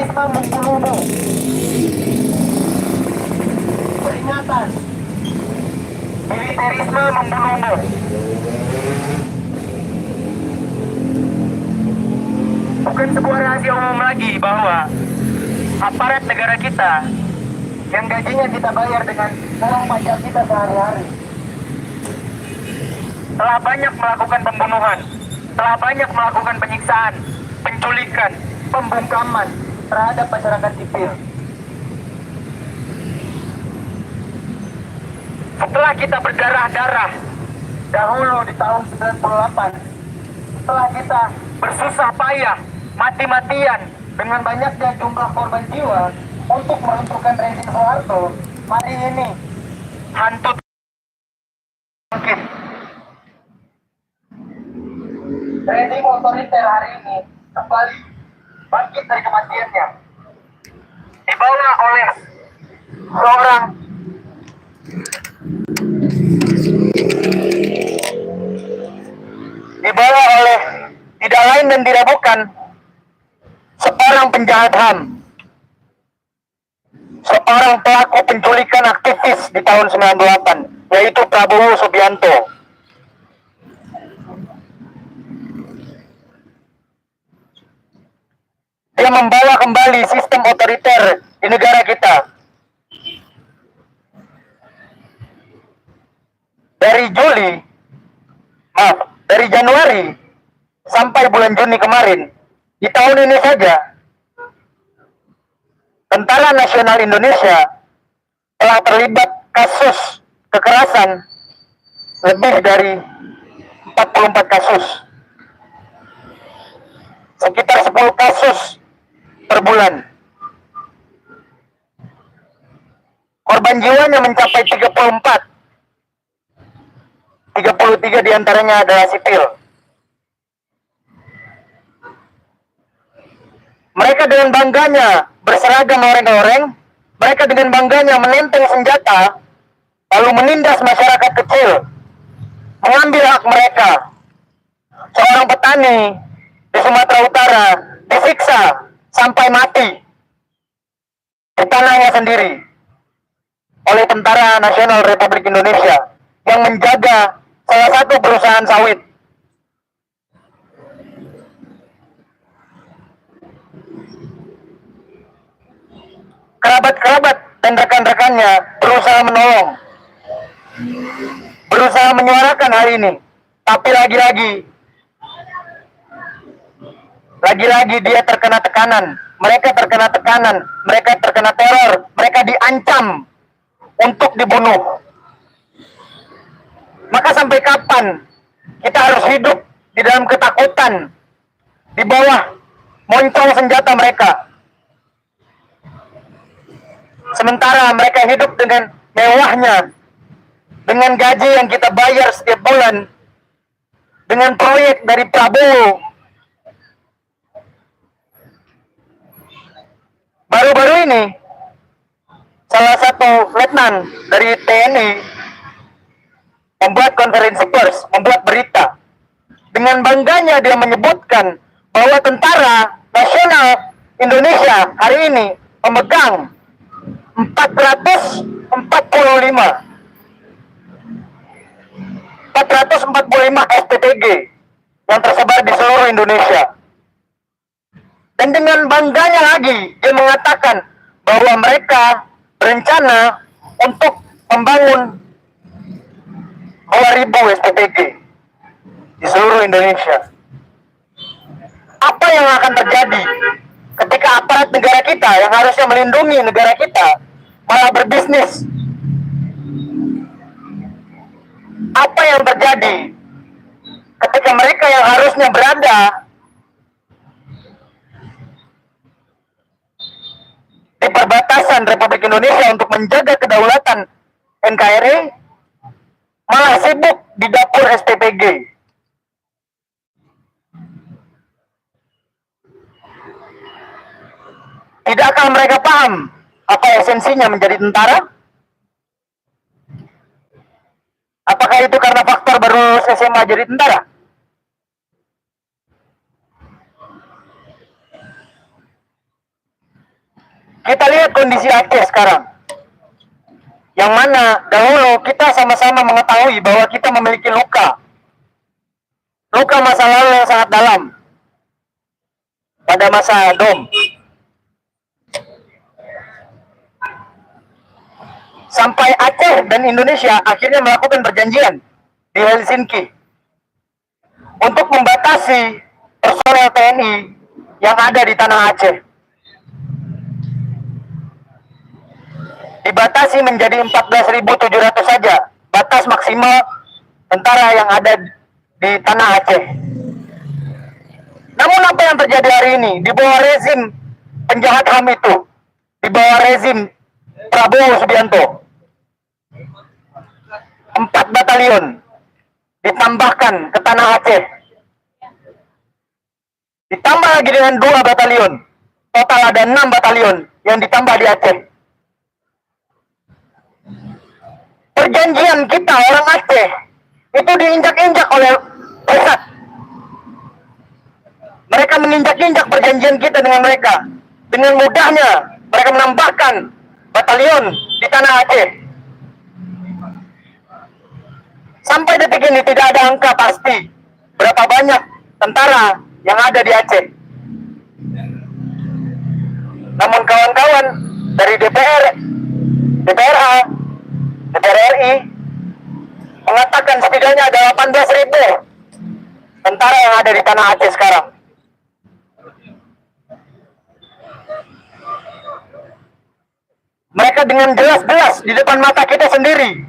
militerisme membunuhmu. Peringatan, militerisme membunuhmu. Bukan sebuah rahasia umum lagi bahwa aparat negara kita yang gajinya kita bayar dengan uang pajak kita sehari-hari telah banyak melakukan pembunuhan, telah banyak melakukan penyiksaan, penculikan, pembungkaman terhadap masyarakat sipil. Setelah kita berdarah-darah dahulu di tahun 98, setelah kita bersusah payah, mati-matian dengan banyaknya jumlah korban jiwa untuk meruntuhkan rezim Soeharto, hari ini hantu mungkin rezim otoriter hari ini kembali bangkit dari kematiannya, dibawa oleh seorang tidak lain dan tidak bukan seorang penjahat HAM, seorang pelaku penculikan aktivis di tahun 98, yaitu Prabowo Subianto. Dia membawa kembali sistem otoriter di negara kita. Dari Januari sampai bulan Juni kemarin, di tahun ini saja, Tentara Nasional Indonesia telah terlibat kasus kekerasan lebih dari 44 kasus. Sekitar 10 kasus per bulan. Korban jiwanya mencapai 34. 33 diantaranya adalah sipil. Mereka dengan bangganya berseragam oreng-oreng, mereka dengan bangganya menenteng senjata, lalu menindas masyarakat kecil, mengambil hak mereka. Seorang petani di Sumatera Utara disiksa sampai mati di tanahnya sendiri oleh Tentara Nasional Republik Indonesia yang menjaga salah satu perusahaan sawit. Kerabat-kerabat dan rekan-rekannya berusaha menolong, berusaha menyuarakan hari ini, tapi lagi-lagi dia terkena tekanan, mereka terkena tekanan, mereka terkena teror, mereka diancam untuk dibunuh. Maka sampai kapan kita harus hidup di dalam ketakutan, di bawah moncong senjata mereka? Sementara mereka hidup dengan mewahnya, dengan gaji yang kita bayar setiap bulan, dengan proyek dari Prabowo. Baru-baru ini, salah satu letnan dari TNI membuat konferensi pers, membuat berita. Dengan bangganya dia menyebutkan bahwa Tentara Nasional Indonesia hari ini memegang 445 SPTG yang tersebar di seluruh Indonesia. Dan dengan bangganya lagi dia mengatakan bahwa mereka berencana untuk membangun 2.000 SPTG di seluruh Indonesia. Apa yang akan terjadi ketika aparat negara kita yang harusnya melindungi negara kita malah berbisnis? Apa yang terjadi ketika mereka yang harusnya berada di perbatasan Republik Indonesia untuk menjaga kedaulatan NKRI malah sibuk di dapur SPPG? Tidakkah mereka paham apa esensinya menjadi tentara? Apakah itu karena faktor baru SMA jadi tentara? Kita lihat kondisi Aceh sekarang, yang mana dahulu kita sama-sama mengetahui bahwa kita memiliki luka masa lalu yang sangat dalam pada masa DOM. Sampai Aceh dan Indonesia akhirnya melakukan perjanjian di Helsinki untuk membatasi personel TNI yang ada di tanah Aceh. Dibatasi menjadi 14.700 saja batas maksimal tentara yang ada di tanah Aceh. Namun apa yang terjadi hari ini di bawah rezim penjahat HAM itu, di bawah rezim Prabowo Subianto, 4 batalion ditambahkan ke tanah Aceh, ditambah lagi dengan 2 batalion, total ada 6 batalion yang ditambah di Aceh. Perjanjian kita orang Aceh itu diinjak-injak oleh pusat. Mereka menginjak-injak perjanjian kita dengan mereka. Dengan mudahnya mereka menambahkan batalion di tanah Aceh. Sampai detik ini tidak ada angka pasti berapa banyak tentara yang ada di Aceh. Namun kawan-kawan dari DPR, DPRA, DPR RI mengatakan setidaknya ada 18.000 tentara yang ada di tanah Aceh sekarang. Mereka dengan jelas-jelas di depan mata kita sendiri,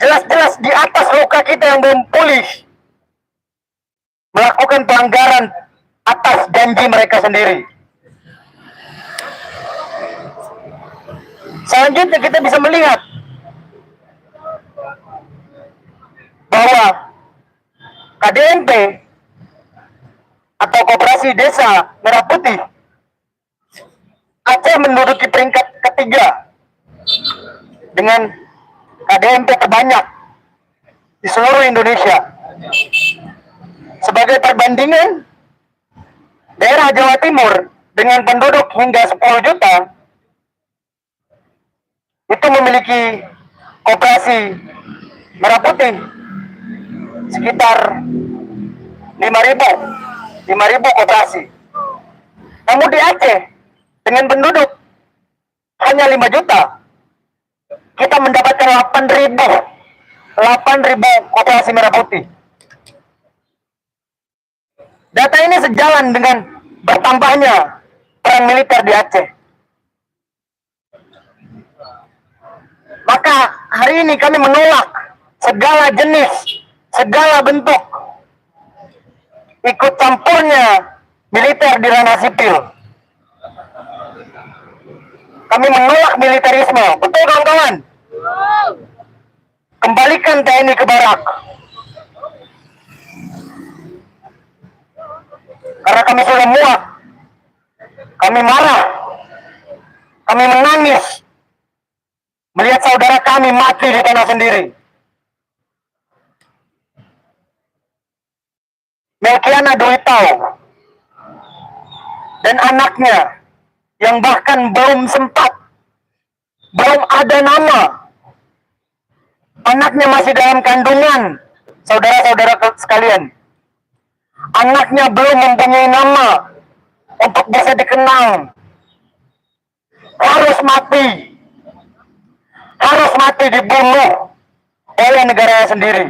jelas-jelas di atas luka kita yang belum pulih, melakukan pelanggaran atas janji mereka sendiri. Selanjutnya kita bisa melihat bahwa KDMP atau Koperasi Desa Merah Putih Aceh menduduki peringkat ketiga dengan KDMP terbanyak di seluruh Indonesia. Sebagai perbandingan, daerah Jawa Timur dengan penduduk hingga 10 juta itu memiliki koperasi Merah Putih sekitar 5.000 koperasi. Namun di Aceh dengan penduduk hanya 5 juta, kita mendapatkan 8.000 koperasi Merah Putih. Data ini sejalan dengan bertambahnya perang militer di Aceh. Maka hari ini kami menolak segala jenis, segala bentuk ikut campurnya militer di ranah sipil. Kami menolak militerisme. Betul kawan-kawan? Kembalikan TNI ke barak. Karena kami sudah muak. Kami marah. Kami menangis melihat saudara kami mati di tanah sendiri. Melkiana Dwi Tau dan anaknya yang bahkan belum ada nama. Anaknya masih dalam kandungan, saudara-saudara sekalian. Anaknya belum mempunyai nama untuk bisa dikenang. Harus mati dibunuh oleh negaranya sendiri.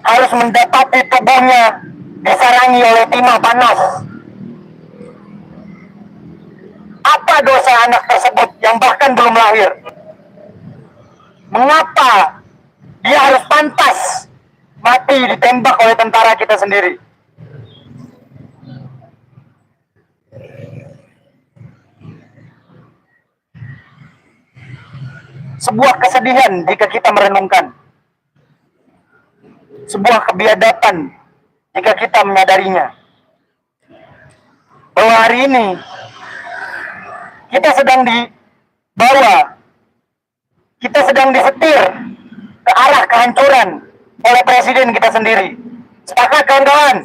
Harus mendapati tubuhnya disarangi oleh timah panas. Apa dosa anak tersebut yang bahkan belum lahir? Mengapa dia harus pantas mati ditembak oleh tentara kita sendiri? Sebuah kesedihan jika kita merenungkan. Sebuah kebiadaban jika kita menyadarinya. Bahwa hari ini kita sedang dibawa, kita sedang disetir ke arah kehancuran oleh presiden kita sendiri. Sepakat kawan-kawan?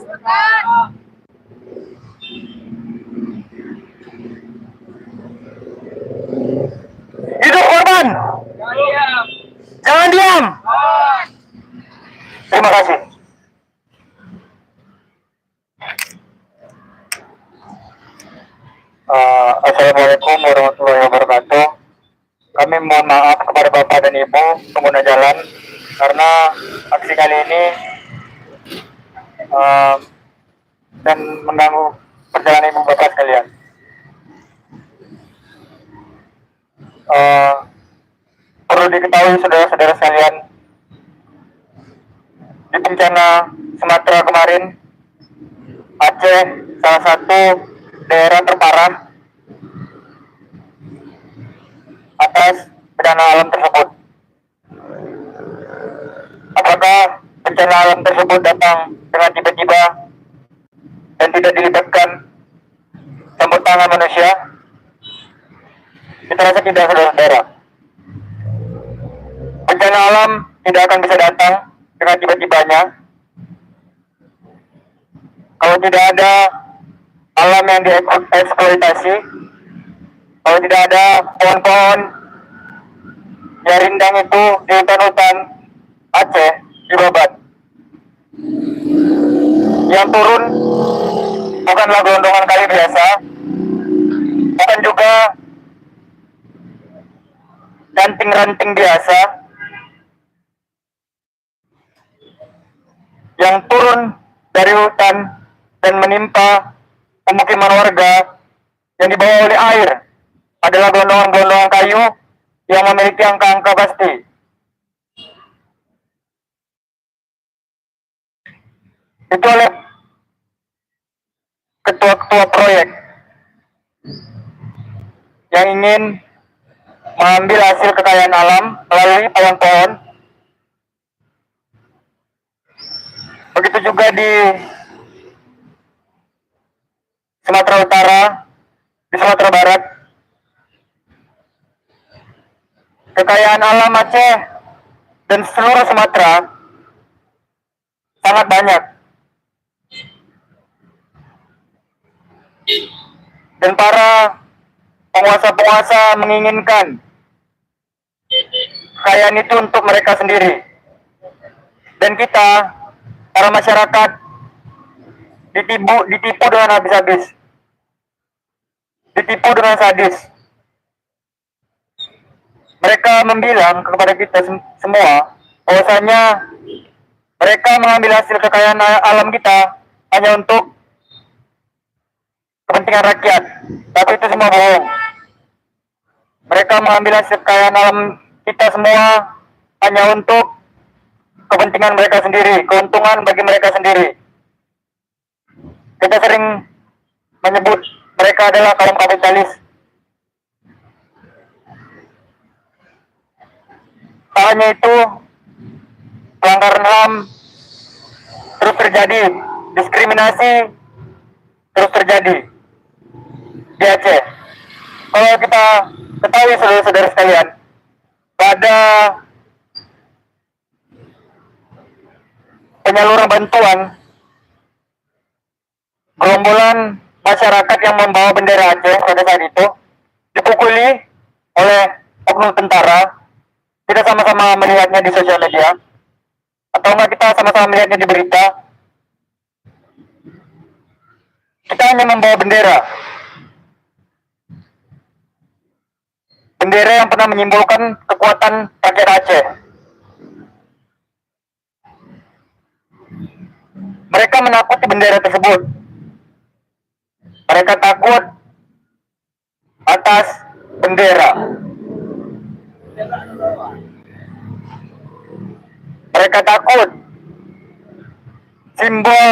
Hidup korban! Jangan diam! Terima kasih. Assalamualaikum warahmatullahi wabarakatuh. Kami mohon maaf kepada Bapak dan Ibu pengguna jalan karena aksi kali ini dan mengganggu perjalanan Ibu Bapak sekalian. Perlu diketahui saudara-saudara sekalian, di bencana Sumatera kemarin, Aceh salah satu daerah terparah atas bencana alam tersebut. Apakah bencana alam tersebut datang dengan tiba-tiba dan tidak dilibatkan campur tangan manusia? Kita rasa tidak, saudara-saudara. Bencana alam tidak akan bisa datang dengan tiba-tibanya kalau tidak ada alam yang dieksploitasi, kalau tidak ada pohon-pohon yang rindang itu di hutan-hutan Aceh, di Babat. Yang turun bukanlah gelondongan kali biasa, bukan juga ranting-ranting biasa. Yang turun dari hutan dan menimpa pemukiman warga yang dibawa oleh air adalah gelondongan-gelondongan kayu yang memiliki angka-angka pasti. Itu oleh ketua-ketua proyek yang ingin mengambil hasil kekayaan alam melalui pohon-pohon. Begitu juga di Sumatera Utara, di Sumatera Barat. Kekayaan alam Aceh dan seluruh Sumatera sangat banyak. Dan para penguasa-penguasa menginginkan kekayaan itu untuk mereka sendiri. Dan kita, para masyarakat, ditipu dengan habis-habis. Ditipu dengan sadis. Mereka membilang kepada kita semua bahwasanya mereka mengambil hasil kekayaan alam kita hanya untuk kepentingan rakyat, tapi itu semua bohong. Mereka mengambil hasil kekayaan alam kita semua hanya untuk kepentingan mereka sendiri, keuntungan bagi mereka sendiri. Kita sering menyebut mereka adalah kaum kapitalis. Tak hanya itu, pelanggaran HAM terus terjadi, diskriminasi terus terjadi di Aceh. Kalau kita ketahui saudara-saudara sekalian, pada penyaluran bantuan, gerombolan masyarakat yang membawa bendera Aceh pada saat itu dipukuli oleh oknum tentara. Kita sama-sama melihatnya di sosial media, atau enggak kita sama-sama melihatnya di berita. Kita hanya membawa bendera yang pernah menyimbolkan kekuatan rakyat Aceh. Mereka menakuti bendera tersebut. Mereka takut atas bendera. Mereka takut simbol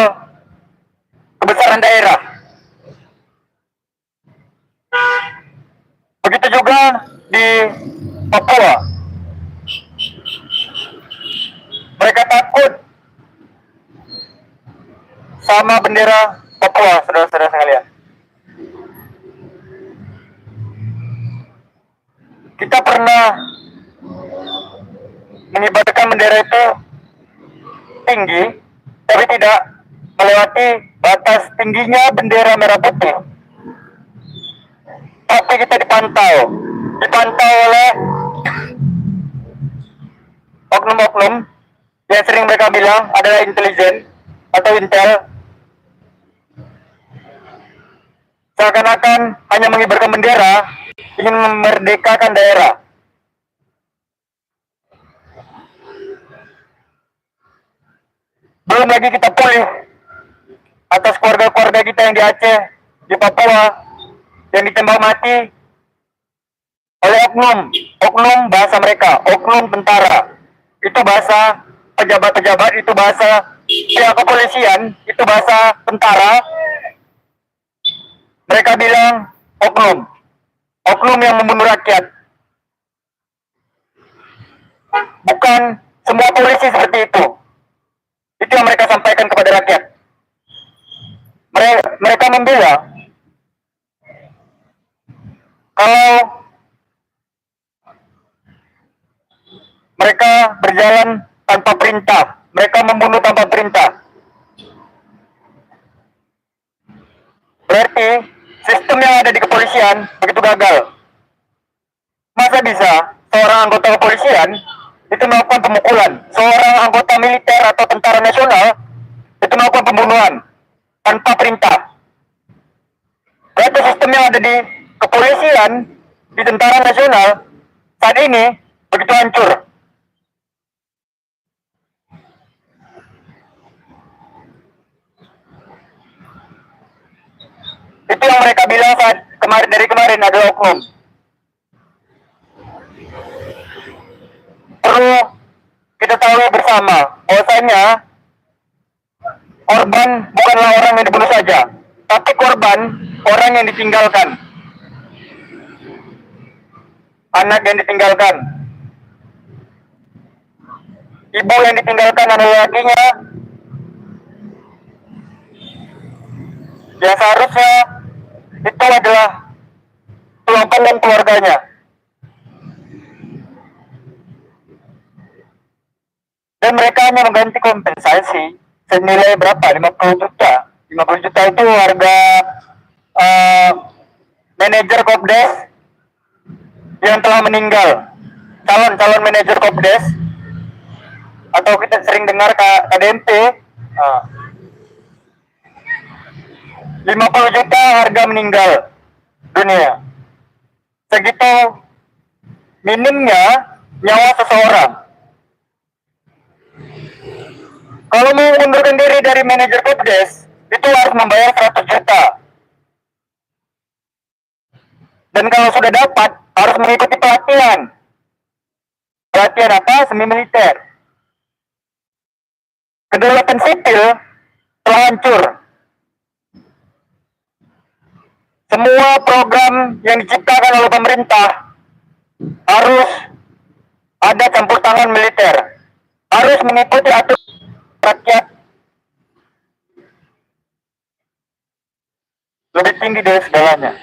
kebesaran daerah. Begitu juga di Papua. Mereka takut sama bendera Papua, saudara-saudara sekalian. Kita pernah mengibarkan bendera itu tinggi tapi tidak melewati batas tingginya bendera merah putih. Tapi kita dipantau oleh oknum-oknum yang sering mereka bilang adalah intelijen atau intel, seakan-akan hanya mengibarkan bendera ingin memerdekakan daerah. Belum lagi kita pulih atas keluarga-keluarga kita yang di Aceh, di Papua, yang ditembak mati oleh oknum bahasa mereka, oknum tentara. Itu bahasa pejabat-pejabat, itu bahasa pihak kepolisian, itu bahasa tentara. Mereka bilang oknum yang membunuh rakyat. Bukan semua polisi seperti itu. Itu yang mereka sampaikan kepada rakyat. Mereka membela kalau mereka berjalan tanpa perintah, mereka membunuh tanpa perintah. Berarti sistem yang ada di kepolisian begitu gagal. Masa bisa seorang anggota kepolisian itu melakukan pemukulan, seorang anggota militer atau tentara nasional itu melakukan pembunuhan tanpa perintah? Berarti sistem yang ada di kepolisian, di tentara nasional saat ini begitu hancur. Itu yang mereka bilang saat dari kemarin adalah oknum. Perlu kita tahu bersama bahwasanya korban bukanlah orang yang dibunuh saja, tapi korban orang yang ditinggalkan, anak yang ditinggalkan, ibu yang ditinggalkan anak lakinya, yang seharusnya itu adalah tulang punggung keluarganya. Dan mereka hanya mengganti kompensasi senilai berapa? 50 juta. 50 juta itu harga manajer Kopdes yang telah meninggal. Calon manajer Kopdes, atau kita sering dengar KDMP, 50 juta harga meninggal dunia. Segitu minimnya nyawa seseorang. Kalau mau mengundurkan diri dari manajer Kopdes, itu harus membayar 100 juta. Dan kalau sudah dapat, harus mengikuti pelatihan. Pelatihan apa? Semi militer. Kedaulatan sipil telah hancur. Semua program yang diciptakan oleh pemerintah harus ada campur tangan militer. Harus mengikuti aturan rakyat lebih tinggi dari segalanya.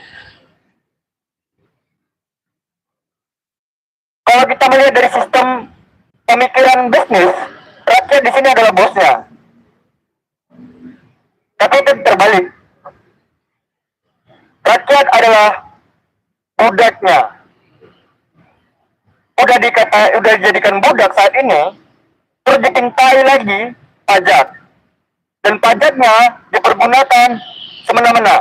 Kalau kita melihat dari sistem pemikiran bisnis, rakyat di sini adalah bosnya. Tapi itu terbalik. Rakyat adalah budaknya. Udah dijadikan budak saat ini, terus ditintai lagi pajak. Dan pajaknya dipergunakan semena-mena.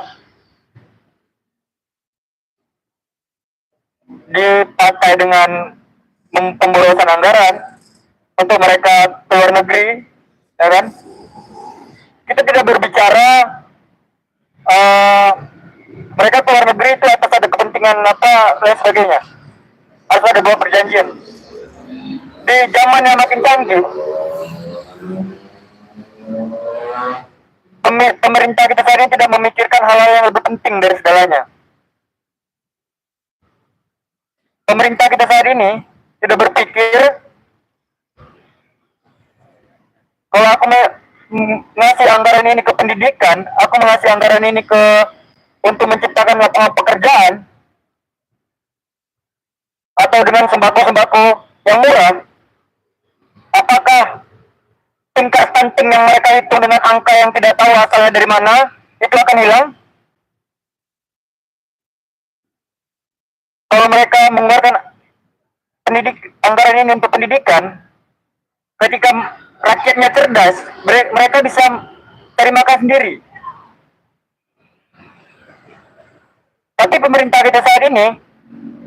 Dipakai dengan pemborosan anggaran untuk mereka ke luar negeri, ya kan? Kita tidak berbicara mereka ke luar negeri itu atas ada kepentingan apa dan sebagainya. Harus ada buat perjanjian. Di zaman yang makin canggih, pemerintah kita saat ini tidak memikirkan hal-hal yang lebih penting dari segalanya. Pemerintah kita saat ini tidak berpikir kalau aku ngasih anggaran ini ke pendidikan, aku ngasih anggaran ini ke untuk menciptakan lapangan pekerjaan atau dengan sembako-sembako yang murah, apakah tingkat stunting yang mereka hitung dengan angka yang tidak tahu asalnya dari mana, itu akan hilang. Kalau mereka mengeluarkan anggaran ini untuk pendidikan, ketika rakyatnya cerdas, mereka bisa cari makan sendiri. Tapi pemerintah kita saat ini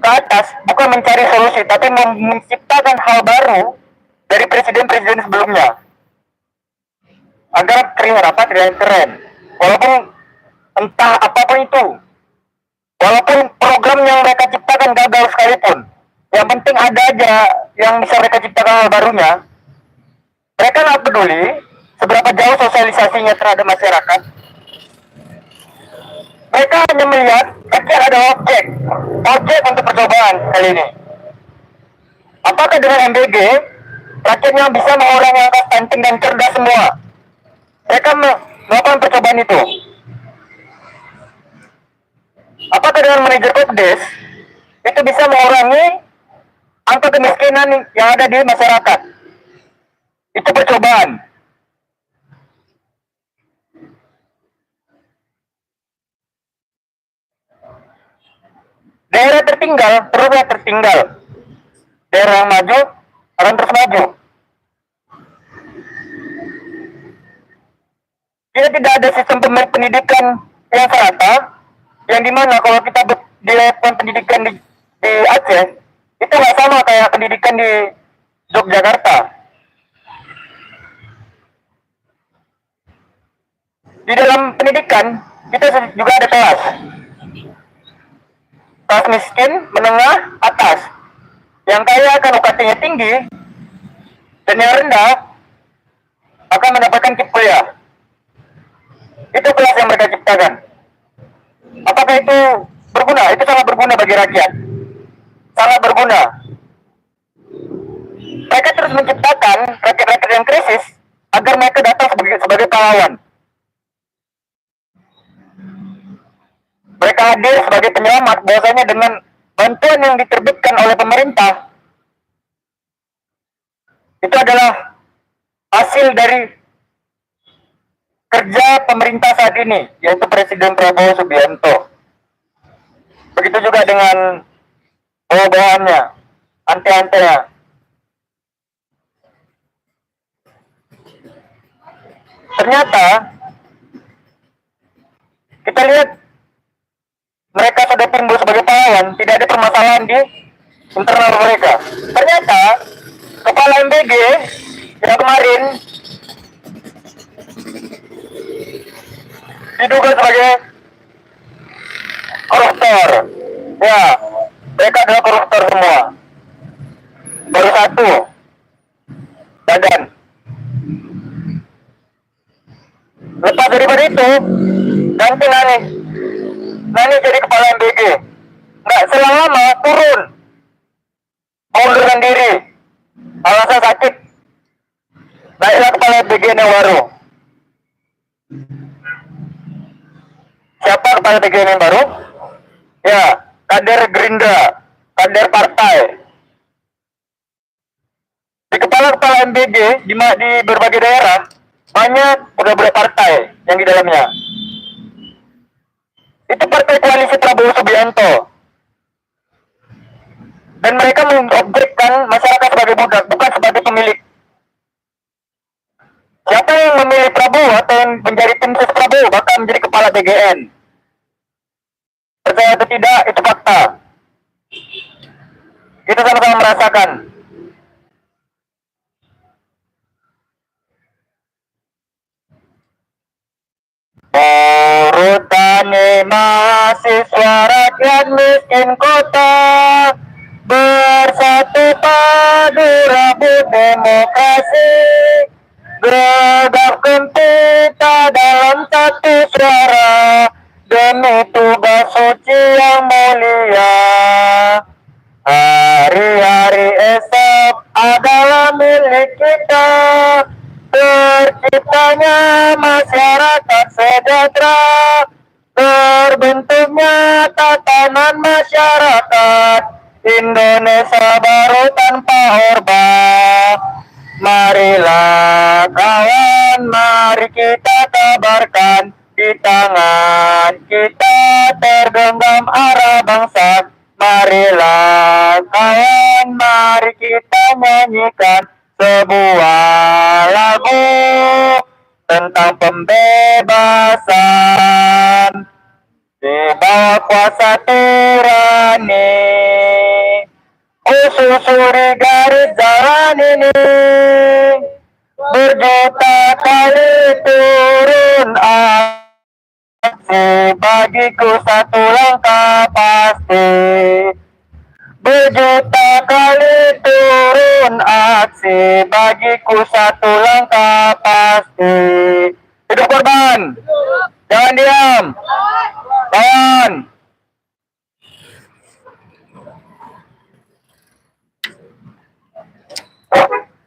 ke atas bukan mencari solusi, tapi menciptakan hal baru dari presiden-presiden sebelumnya agar terlihat keren. Walaupun entah apapun itu, walaupun program yang mereka ciptakan gagal sekalipun, yang penting ada aja yang bisa mereka ciptakan hal barunya. Mereka nggak peduli seberapa jauh sosialisasinya terhadap masyarakat. Mereka hanya melihat rakyat ada objek untuk percobaan kali ini. Apakah dengan MBG rakyatnya bisa mengurangi angka stunting dan cerdas semua? Mereka melakukan percobaan itu. Apakah dengan manajer Kopdes itu bisa mengurangi angka kemiskinan yang ada di masyarakat? Itu percobaan. Daerah tertinggal teruslah tertinggal. Daerah yang maju akan terus maju. Kita tidak ada sistem pendidikan yang serata, yang dimana kalau kita dilakukan pendidikan di Aceh itu nggak sama kayak pendidikan di Yogyakarta. Di dalam pendidikan kita juga ada kelas miskin, menengah, atas. Yang kaya akan UKT-nya tinggi, dan yang rendah akan mendapatkan kip kuliah. Itu kelas yang mereka ciptakan. Apakah itu berguna? Itu sangat berguna bagi rakyat. Sangat berguna. Mereka terus menciptakan rakyat-rakyat yang krisis agar mereka datang sebagai pahlawan. Mereka hadir sebagai penyelamat, bahwasanya dengan bantuan yang diterbitkan oleh pemerintah itu adalah hasil dari kerja pemerintah saat ini, yaitu Presiden Prabowo Subianto. Begitu juga dengan bawahannya, ante-antenya. Ternyata kita lihat mereka sudah timbul sebagai pahlawan, tidak ada permasalahan di internal mereka. Ternyata kepala MBG yang kemarin diduga sebagai koruptor. Ya, mereka adalah koruptor semua. Baru satu, Dadan. Lepas daripada itu, ganti Nani jadi kepala MBG. Nggak selang lama turun, mengundurkan diri, alasan sakit. Naiklah kepala MBG yang baru. Siapa kepala MBG yang baru? Ya, kader Gerindra, kader partai. Di kepala MBG di berbagai daerah banyak budak-budak partai yang di dalamnya. Itu partai koalisi Prabowo Subianto. Dan mereka mengobjekkan masyarakat sebagai budak, bukan sebagai pemilik. Siapa yang memilih Prabowo atau yang menjadi tim sus Prabowo bakal menjadi kepala BGN. Percaya atau tidak, itu fakta. Kita sama-sama merasakan. Buruh tani mahasiswa rakyat miskin kota bersatu padu rebut demokrasi, gegapkan kita dalam satu suara demi tugas suci yang mulia. Hari-hari esok adalah milik kita, terciptanya masyarakat sejahtera, terbentuknya tatanan masyarakat Indonesia baru tanpa orba. Marilah kawan, mari kita tebarkan di tangan kita tergenggam arah bangsa. Marilah kawan, mari kita nyanyikan sebuah lagu tentang pembebasan di bawah kuasa tirani. Susuri garis jalan ini, berjuta kali turun aksi, bagiku satu langkah pasti. Berjuta kali turun aksi, bagiku satu langkah pasti. Hidup korban, jangan diam, kawan.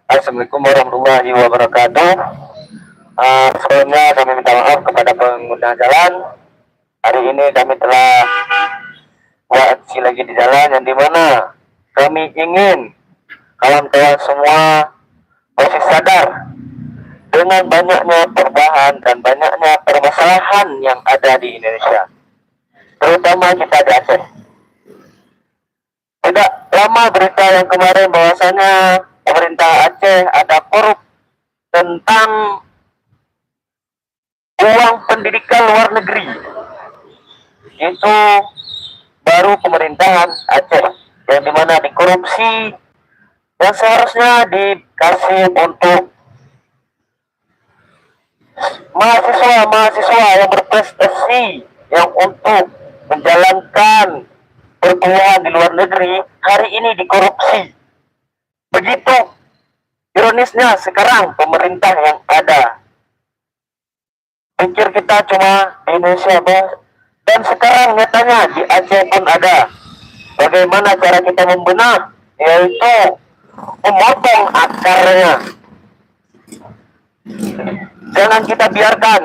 Assalamualaikum warahmatullahi wabarakatuh. Sebelumnya kami minta maaf kepada pengguna jalan. Hari ini kami telah buat aksi lagi di jalan yang dimana kami ingin kawan-kawan semua masih sadar dengan banyaknya perubahan dan banyaknya permasalahan yang ada di Indonesia, terutama kita di Aceh. Tidak lama berita yang kemarin bahwasanya pemerintah Aceh ada korup tentang uang pendidikan luar negeri. Itu baru pemerintahan Aceh yang dimana dikorupsi yang seharusnya dikasih untuk mahasiswa yang berprestasi yang untuk menjalankan perkuliahan di luar negeri, hari ini dikorupsi. Begitu ironisnya sekarang pemerintah yang ada. Pikir kita cuma di Indonesia, dan sekarang nyatanya di Aceh pun ada. Bagaimana cara kita membenah? Yaitu memotong akarnya. Jangan kita biarkan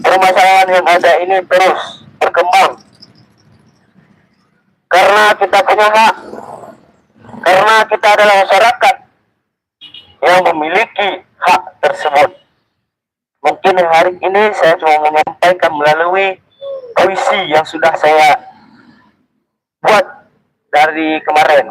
permasalahan yang ada ini terus berkembang. Karena kita punya hak. Karena kita adalah masyarakat yang memiliki hak tersebut. Mungkin hari ini saya cuma menyampaikan melalui puisi yang sudah saya buat dari kemarin.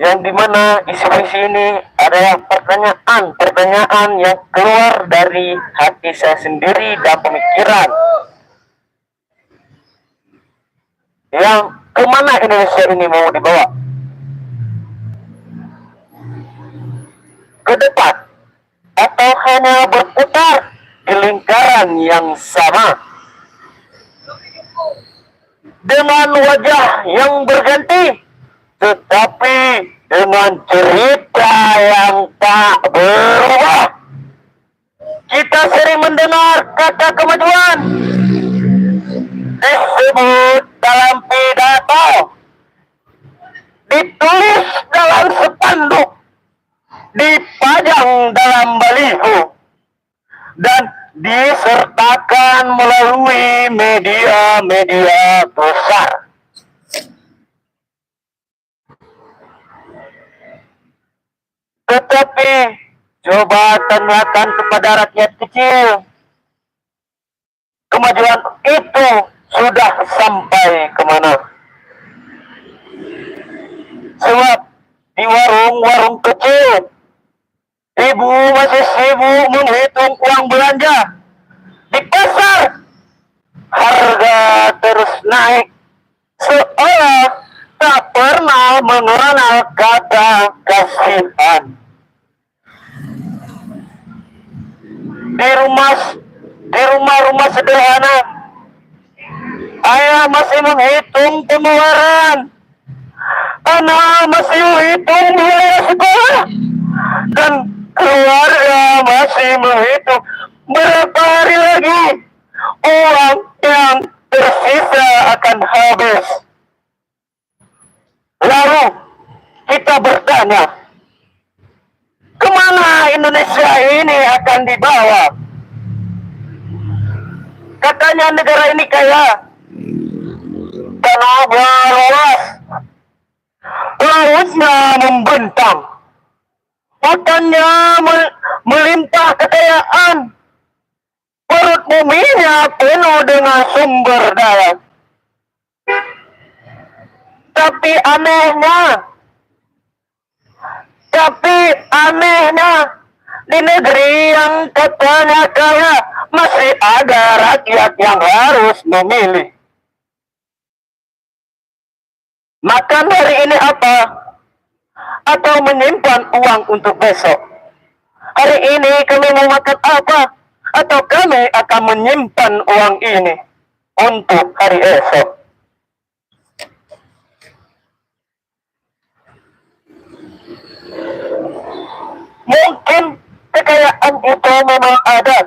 Yang dimana isi puisi ini adalah pertanyaan yang keluar dari hati saya sendiri dan pemikiran. Yang kemana Indonesia ini mau dibawa? Ke depan atau hanya berputar di lingkaran yang sama dengan wajah yang berganti, tetapi dengan cerita yang tak berubah. Kita sering mendengar kata kemajuan disebut dalam pidato, ditulis dalam spanduk, dipajang dalam baliho, dan disertakan melalui media-media besar. Tetapi coba tanyakan kepada rakyat kecil, kemajuan itu sudah sampai kemana? Sebab di warung-warung kecil, ibu masih sibuk menghitung uang belanja. Di pasar, harga terus naik, seolah tak pernah mengenal kata kasihan. Di rumah-rumah sederhana, ayah masih menghitung pengeluaran, anak masih menghitung biaya sekolah, dan keluarga masih menghitung berapa hari lagi uang yang tersisa akan habis. Lalu kita bertanya, kemana Indonesia ini akan dibawa? Katanya negara ini kaya, tanahnya luas, lautnya membentang, hutannya melimpah kekayaan, perut buminya penuh dengan sumber daya. Tapi anehnya, di negeri yang katanya kaya, masih ada rakyat yang harus memilih. Makan hari ini apa? Atau menyimpan uang untuk besok? Hari ini kami mau makan apa? Atau kami akan menyimpan uang ini untuk hari esok? Mungkin kekayaan itu memang ada.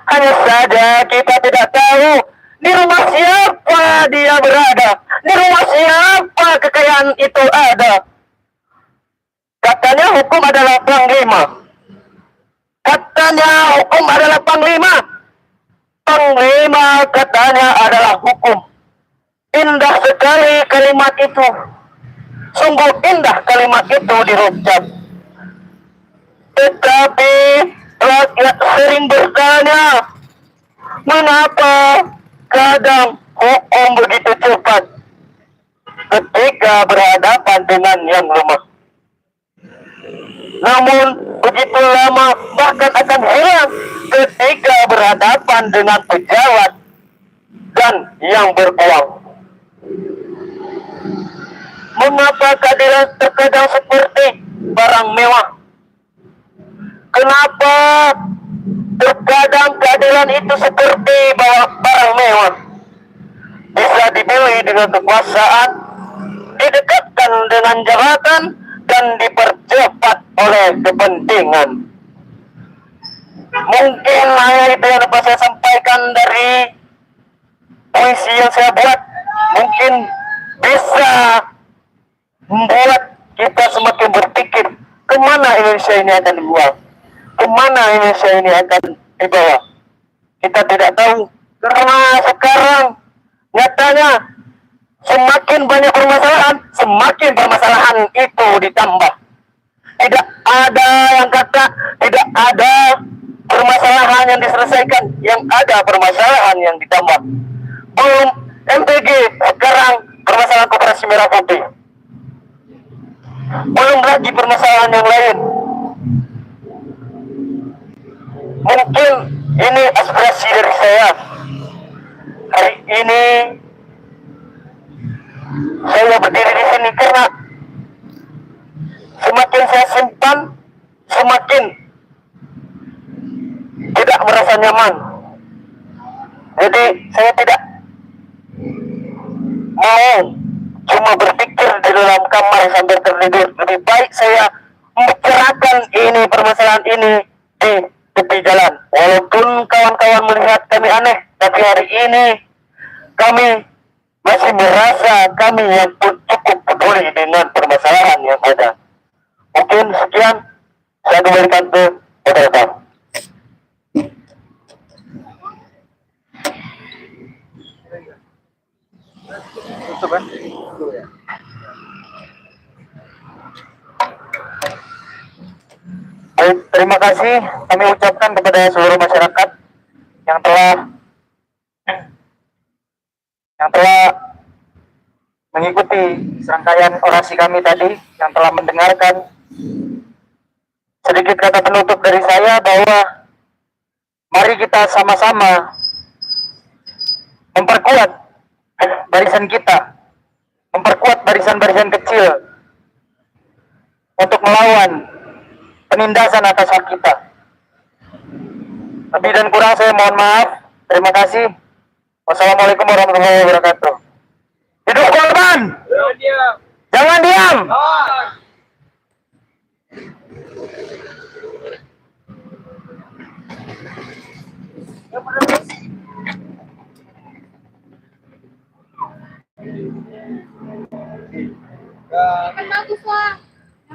Hanya saja kita tidak tahu di rumah siapa dia berada. Di rumah siapa kekayaan itu ada. Katanya hukum adalah panglima. Katanya hukum adalah panglima. Panglima katanya adalah hukum. Indah sekali kalimat itu. Sungguh indah kalimat itu diucap. Tetapi rakyat sering bertanya, mengapa kadang hukum begitu cepat ketika berhadapan dengan yang lemah? Namun begitu lama bahkan akan hilang ketika berhadapan dengan pejabat dan yang beruang. Mengapa keadilan terkadang seperti barang mewah? Kenapa terkadang keadilan itu seperti barang mewah? Bisa dibeli dengan kekuasaan, didekatkan dengan jabatan, dan dipercepat oleh kepentingan. Mungkin hanya itu yang dapat saya sampaikan dari puisi yang saya buat. Mungkin bisa membuat kita semakin berpikir kemana Indonesia ini akan dibuang, kemana Indonesia ini akan dibawa. Kita tidak tahu, karena sekarang nyatanya semakin banyak permasalahan, semakin permasalahan itu ditambah. Tidak ada yang kata tidak ada permasalahan yang diselesaikan, yang ada permasalahan yang ditambah. Belum MPG, sekarang permasalahan Koperasi Merah Putih. Belum lagi permasalahan yang lain. Mungkin ini aspirasi dari saya. Hari ini saya berdiri di sini karena semakin saya simpan, semakin tidak merasa nyaman. Jadi saya tidak mau cuma berpikir di dalam kamar sambil tertidur. Lebih baik saya membicarakan ini, permasalahan ini di tepi jalan. Walaupun kawan-kawan melihat kami aneh, tapi hari ini kami masih merasa kami yang cukup peduli dengan permasalahan yang ada. Mungkin sekian, saya kembalikan ke moderator. Baik, terima kasih kami ucapkan kepada seluruh masyarakat yang telah mengikuti serangkaian orasi kami tadi, yang telah mendengarkan. Sedikit kata penutup dari saya bahwa mari kita sama-sama memperkuat barisan kita, memperkuat barisan-barisan kecil untuk melawan penindasan atas hak kita. Lebih dan kurang saya mohon maaf. Terima kasih. Wassalamualaikum warahmatullahi wabarakatuh. Hidup korban! Jangan diam!